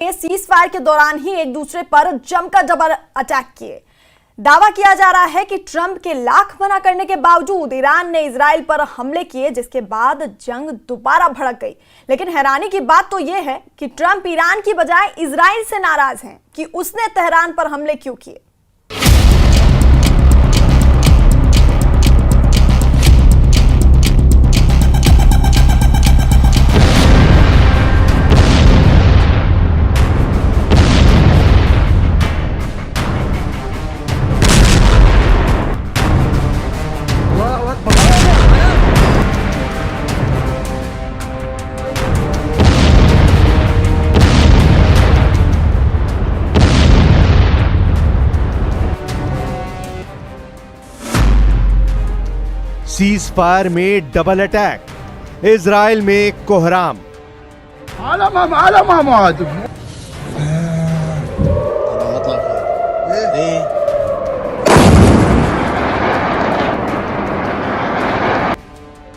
Cease fire के दौरान ही एक दूसरे पर जमकर जबर अटैक किए। दावा किया जा रहा है कि ट्रंप के लाख मना करने के बावजूद ईरान ने इजराइल पर हमले किए, जिसके बाद जंग दोबारा भड़क गई। लेकिन हैरानी की बात तो यह है कि ट्रंप ईरान की बजाय इजराइल से नाराज हैं कि उसने तेहरान पर हमले क्यों किए। सीज फायर में डबल अटैक, इजराइल में कोहराम।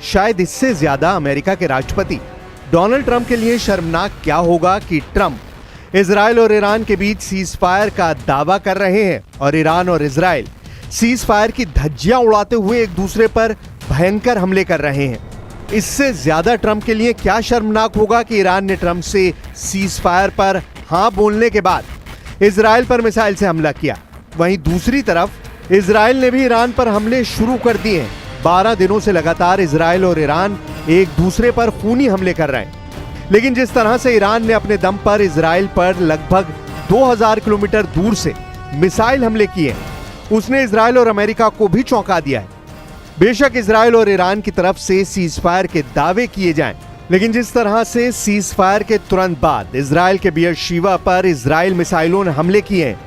शायद इससे ज्यादा अमेरिका के राष्ट्रपति डोनाल्ड ट्रंप के लिए शर्मनाक क्या होगा कि ट्रंप इजराइल और ईरान के बीच सीज फायर का दावा कर रहे हैं और ईरान और इजराइल सीज फायर की धज्जियां उड़ाते हुए एक दूसरे पर भयंकर हमले कर रहे हैं। इससे ज्यादा ट्रंप के लिए क्या शर्मनाक होगा कि ईरान ने ट्रंप से सीज फायर पर हां बोलने के बाद इजराइल पर मिसाइल से हमला किया। वहीं दूसरी तरफ इजराइल ने भी ईरान पर हमले शुरू कर दिए हैं। 12 दिनों से लगातार इजराइल और ईरान एक दूसरे पर खूनी हमले कर रहे हैं। लेकिन जिस तरह से ईरान ने अपने दम पर इजराइल पर लगभग 2000 किलोमीटर दूर से मिसाइल हमले किए, उसने इजराइल और अमेरिका को भी चौंका दिया है। बेशक इजराइल और ईरान की तरफ से सीज फायर के दावे किए जाएं, लेकिन जिस तरह से सीज फायर के तुरंत बाद इजराइल के बियरशेवा पर इजराइल मिसाइलों ने हमले किए हैं,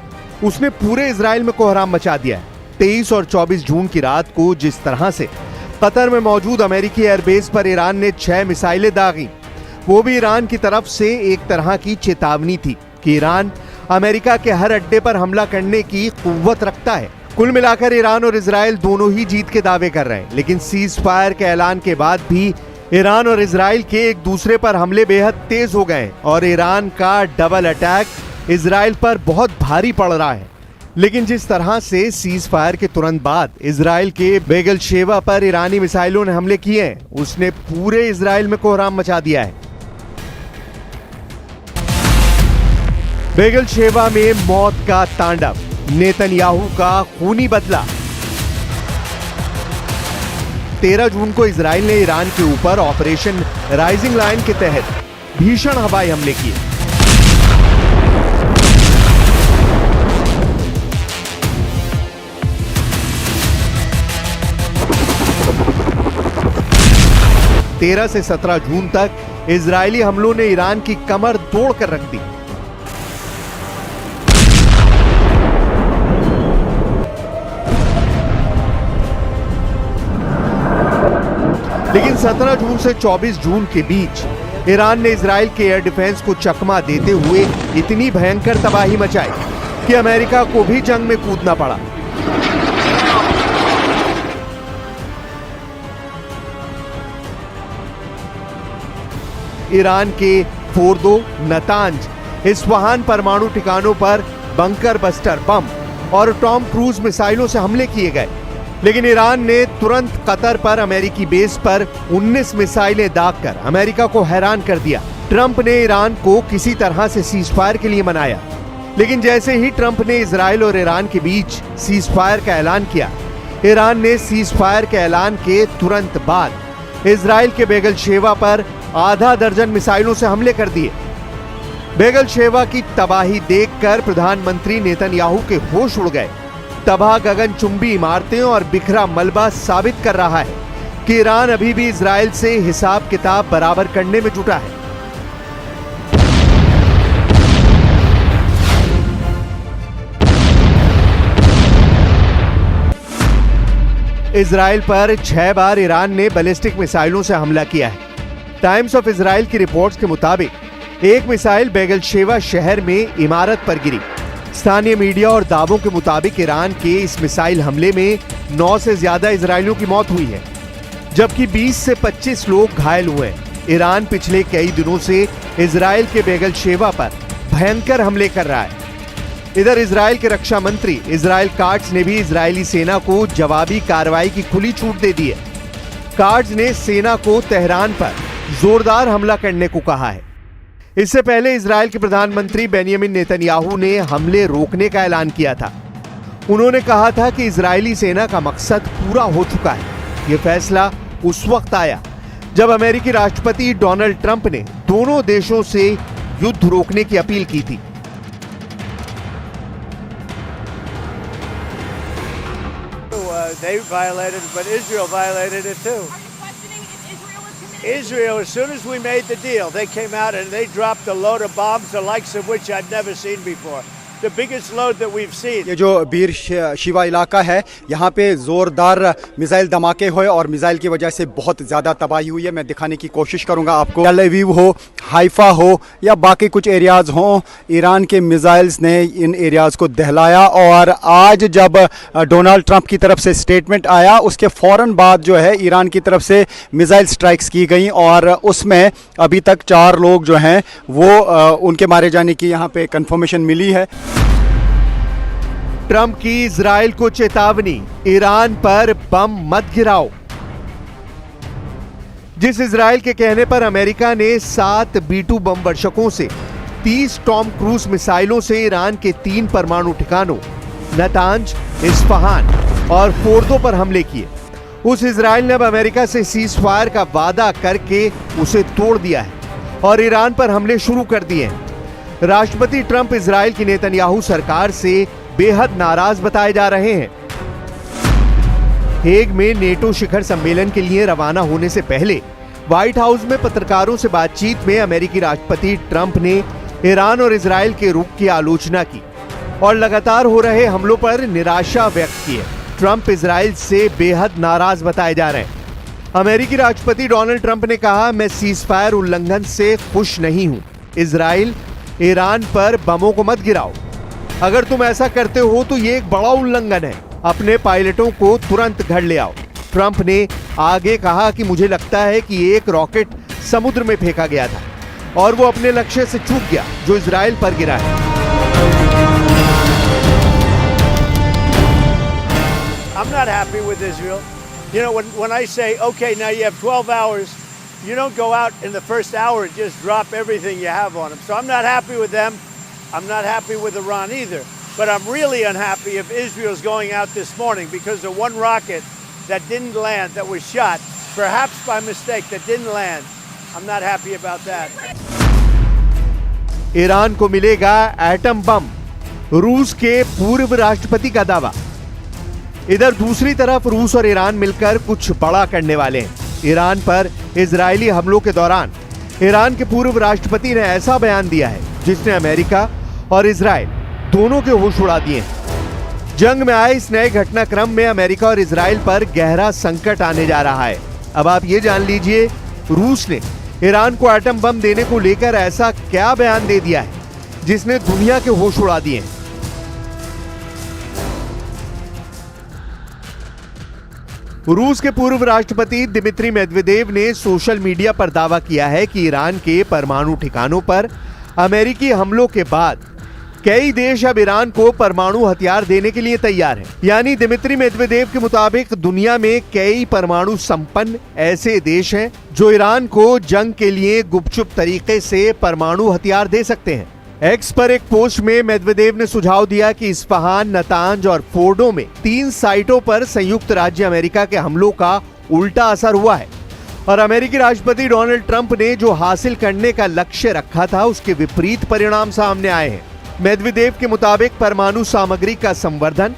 उसने पूरे इजराइल में कोहराम मचा दिया है। 23 और 24 जून की रात को जिस तरह से कतर में मौजूद अमेरिकी एयरबेस पर ईरान ने 6 मिसाइलें दागी, वो भी ईरान की तरफ से एक तरह की चेतावनी थी कि ईरान अमेरिका के हर अड्डे पर हमला करने की कुव्वत रखता है। कुल मिलाकर ईरान और इजराइल दोनों ही जीत के दावे कर रहे हैं, लेकिन सीज फायर के ऐलान के बाद भी ईरान और इजराइल के एक दूसरे पर हमले बेहद तेज हो गए और ईरान का डबल अटैक इजराइल पर बहुत भारी पड़ रहा है। लेकिन जिस तरह से सीज फायर के तुरंत बाद इजराइल के बेगलशेवा पर ईरानी मिसाइलों ने हमले किए हैं, उसने पूरे इजराइल में कोहराम मचा दिया है। बेगलशेवा में मौत का तांडव, नेतन्याहू का खूनी बदला। 13 जून को इजराइल ने ईरान के ऊपर ऑपरेशन राइजिंग लाइन के तहत भीषण हवाई हमले किए। तेरह से 17 जून तक इजरायली हमलों ने ईरान की कमर तोड़कर रख दी। लेकिन 17 जून से 24 जून के बीच ईरान ने इजराइल के एयर डिफेंस को चकमा देते हुए इतनी भयंकर तबाही मचाई कि अमेरिका को भी जंग में कूदना पड़ा। ईरान के फोर्दो, नतांज, इस्फहान परमाणु ठिकानों पर बंकर बस्टर बम और टॉम क्रूज मिसाइलों से हमले किए गए। लेकिन ईरान ने तुरंत कतर पर अमेरिकी बेस पर 19 मिसाइलें दागकर अमेरिका को हैरान कर दिया। ट्रंप ने ईरान को किसी तरह से सीज फायर के लिए मनाया, लेकिन जैसे ही ट्रंप ने इजराइल और ईरान के बीच सीज फायर का ऐलान किया, ईरान ने सीज फायर के ऐलान के तुरंत बाद इजराइल के बेगलशेवा पर आधा दर्जन मिसाइलों से हमले कर दिए। बेगलशेवा की तबाही देखकर प्रधानमंत्री नेतन्याहू के होश उड़ गए। तबाह गगनचुंबी इमारतें और बिखरा मलबा साबित कर रहा है कि ईरान अभी भी इजराइल से हिसाब किताब बराबर करने में जुटा है। इजराइल पर 6 बार ईरान ने बैलिस्टिक मिसाइलों से हमला किया है। टाइम्स ऑफ इजराइल की रिपोर्ट्स के मुताबिक एक मिसाइल बेगलशेवा शहर में इमारत पर गिरी। स्थानीय मीडिया और दावों के मुताबिक ईरान के इस मिसाइल हमले में 9 से ज्यादा इजरायलियों की मौत हुई है, जबकि 20 से 25 लोग घायल हुए हैं। ईरान पिछले कई दिनों से इजराइल के बेगलशेवा पर भयंकर हमले कर रहा है। इधर इजराइल के रक्षा मंत्री इजराइल काट्ज ने भी इजरायली सेना को जवाबी कार्रवाई की खुली छूट दे दी है। काट्ज ने सेना को तेहरान पर जोरदार हमला करने को कहा है। इससे पहले इजराइल के प्रधानमंत्री बेंयामिन नेतन्याहू ने हमले रोकने का ऐलान किया था। उन्होंने कहा था कि इजरायली सेना का मकसद पूरा हो चुका है। यह फैसला उस वक्त आया जब अमेरिकी राष्ट्रपति डोनाल्ड ट्रंप ने दोनों देशों से युद्ध रोकने की अपील की थी। They violated it, but Israel violated it too. Israel, as soon as we made the deal, they came out and they dropped a load of bombs, the likes of which I'd never seen before. The biggest load that we've seen. ये जो बीर शिवा इलाका है, यहाँ पे जोरदार missile धमाके हुए और मिसाइल की वजह से बहुत ज़्यादा तबाही हुई है। मैं दिखाने की कोशिश करूँगा आपको। टेल अवीव हो, हाइफा हो या बाकी कुछ एरियाज़ हों, ईरान के मिसाइल्स ने इन एरियाज़ को दहलाया। और आज जब डोनाल्ड ट्रंप की तरफ से स्टेटमेंट आया, उसके फ़ौरन बाद जो है ईरान की तरफ से मिसाइल स्ट्राइक्स की गई और उसमें अभी तक 4 लोग जो हैं वो उनके मारे जाने की यहाँ पे कंफर्मेशन मिली है। ट्रंप की इजराइल को चेतावनी, ईरान पर बम मत गिराओ। जिस इजराइल के कहने पर अमेरिका ने 7 B-2 बम वर्षकों से 30 टॉम क्रूज मिसाइलों से ईरान के 3 परमाणु ठिकानों नतांज, इस्फहान और फोर्दो पर हमले किए, उस इजराइल ने अब अमेरिका से सीज फायर का वादा करके उसे तोड़ दिया है और ईरान पर हमले शुरू कर दिए हैं। राष्ट्रपति ट्रंप इजराइल की नेतन्याहू सरकार से बेहद नाराज बताए जा रहे हैं। हेग में नेटो शिखर सम्मेलन के लिए रवाना होने से पहले व्हाइट हाउस में पत्रकारों से बातचीत में अमेरिकी राष्ट्रपति ट्रंप ने ईरान और इजराइल के रुख की आलोचना की और लगातार हो रहे हमलों पर निराशा व्यक्त की है। ट्रंप इजराइल से बेहद नाराज बताए जा रहे हैं। अमेरिकी राष्ट्रपति डोनाल्ड ट्रंप ने कहा, मैं सीज फायर उल्लंघन से खुश नहीं हूं। इजराइल, ईरान पर बमों को मत गिराओ। अगर तुम ऐसा करते हो तो ये एक बड़ा उल्लंघन है। अपने पायलटों को तुरंत घर ले आओ। ट्रंप ने आगे कहा कि मुझे लगता है कि एक रॉकेट समुद्र में फेंका गया था और वो अपने लक्ष्य से चूक गया जो इजराइल पर गिरा है। I'm not happy with Israel. You know, when I say, okay, now you have 12 hours, you don't go out in the first hour and just drop everything you have on them. So I'm not happy with them. I'm not happy with Iran either. But I'm really unhappy if Israel's going out this morning because of one rocket that didn't land, that was shot, perhaps by mistake, that didn't land. I'm not happy about that. Iran को मिलेगा atom bomb, रूस के पूर्व राष्ट्रपति का दावा। इधर दूसरी तरफ रूस और ईरान मिलकर कुछ बड़ा करने वाले हैं। ईरान पर इजरायली हमलों के दौरान ईरान के पूर्व राष्ट्रपति ने ऐसा बयान दिया है जिसने अमेरिका और इजराइल दोनों के होश उड़ा दिए हैं। जंग में आए इस नए घटनाक्रम में अमेरिका और इजराइल पर गहरा संकट आने जा रहा है। अब आप ये जान लीजिए, रूस ने ईरान को एटम बम देने को लेकर ऐसा क्या बयान दे दिया है जिसने दुनिया के होश उड़ा दिए हैं। रूस के पूर्व राष्ट्रपति दिमित्री मेदवेदेव ने सोशल मीडिया पर दावा किया है कि ईरान के परमाणु ठिकानों पर अमेरिकी हमलों के बाद कई देश अब ईरान को परमाणु हथियार देने के लिए तैयार हैं। यानी दिमित्री मेदवेदेव के मुताबिक दुनिया में कई परमाणु संपन्न ऐसे देश हैं जो ईरान को जंग के लिए गुपचुप तरीके से परमाणु हथियार दे सकते हैं। एक्स पर एक पोस्ट में मेदवेदेव ने सुझाव दिया कि इस्फहान, नतांज और फोर्डो में 3 साइटों पर संयुक्त राज्य अमेरिका के हमलों का उल्टा असर हुआ है और अमेरिकी राष्ट्रपति डोनाल्ड ट्रंप ने जो हासिल करने का लक्ष्य रखा था उसके विपरीत परिणाम सामने आए हैं। मेदवेदेव के मुताबिक परमाणु सामग्री का संवर्धन,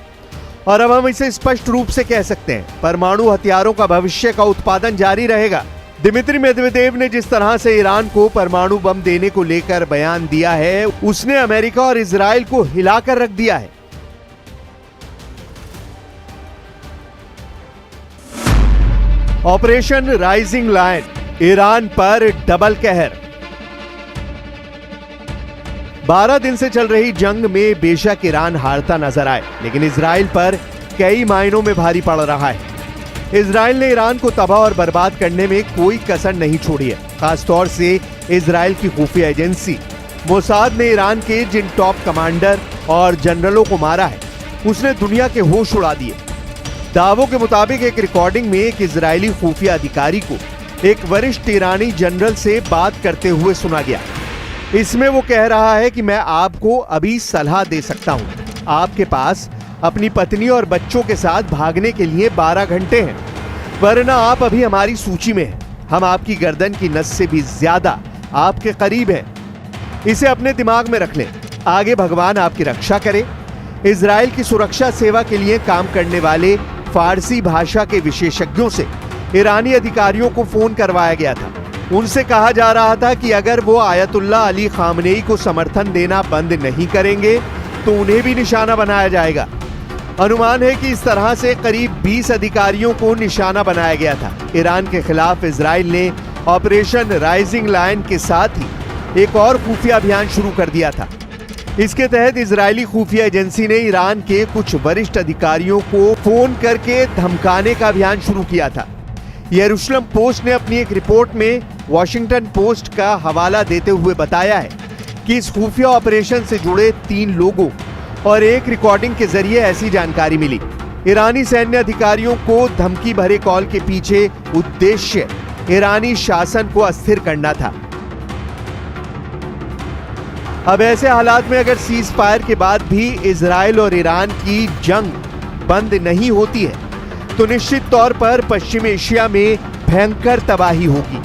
और अब हम इसे स्पष्ट रूप से कह सकते हैं, परमाणु हथियारों का भविष्य का उत्पादन जारी रहेगा। दिमित्री मेदवेदेव ने जिस तरह से ईरान को परमाणु बम देने को लेकर बयान दिया है, उसने अमेरिका और इजराइल को हिलाकर रख दिया है। ऑपरेशन राइजिंग लायन, ईरान पर डबल कहर। 12 दिन से चल रही जंग में बेशक ईरान हारता नजर आए, लेकिन इजराइल पर कई मायनों में भारी पड़ रहा है। इजराइल ने ईरान को तबाह और बर्बाद करने में कोई कसर नहीं छोड़ी है। खासतौर से इजराइल की खुफिया एजेंसी मोसाद ने ईरान के जिन टॉप कमांडर और जनरलों को मारा है उसने दुनिया के होश उड़ा दिए। दावों के मुताबिक एक रिकॉर्डिंग में एक इजरायली खुफिया अधिकारी को एक वरिष्ठ ईरानी जनरल से बात करते हुए सुना गया। इसमें वो कह रहा है कि मैं आपको अभी सलाह दे सकता हूं। आपके पास अपनी पत्नी और बच्चों के साथ भागने के लिए 12 घंटे हैं, वरना आप अभी हमारी सूची में हैं। हम आपकी गर्दन की नस से भी ज्यादा आपके करीब हैं। इसे अपने दिमाग में रख लें। आगे भगवान आपकी रक्षा करे। इजराइल की सुरक्षा सेवा के लिए काम करने वाले फारसी भाषा के विशेषज्ञों से ईरानी अधिकारियों को फोन करवाया गया था। उनसे कहा जा रहा था कि अगर वो आयतुल्ला अली खामनेई को समर्थन देना बंद नहीं करेंगे तो उन्हें भी निशाना बनाया जाएगा। अनुमान है कि इस तरह से करीब 20 अधिकारियों को निशाना बनाया गया था। ईरान के खिलाफ इजराइल ने ऑपरेशन राइजिंग लायन के साथ ही एक और खुफिया अभियान शुरू कर दिया था। इसके तहत इजरायली खुफिया एजेंसी ने ईरान के कुछ वरिष्ठ अधिकारियों को फोन करके धमकाने का अभियान शुरू किया था। यरूशलेम पोस्ट ने अपनी एक रिपोर्ट में वॉशिंगटन पोस्ट का हवाला देते हुए बताया है कि इस खुफिया ऑपरेशन से जुड़े 3 लोगों और एक रिकॉर्डिंग के जरिए ऐसी जानकारी मिली। ईरानी सैन्य अधिकारियों को धमकी भरे कॉल के पीछे उद्देश्य ईरानी शासन को अस्थिर करना था। अब ऐसे हालात में अगर सीज फायर के बाद भी इजराइल और ईरान की जंग बंद नहीं होती है तो निश्चित तौर पर पश्चिम एशिया में भयंकर तबाही होगी।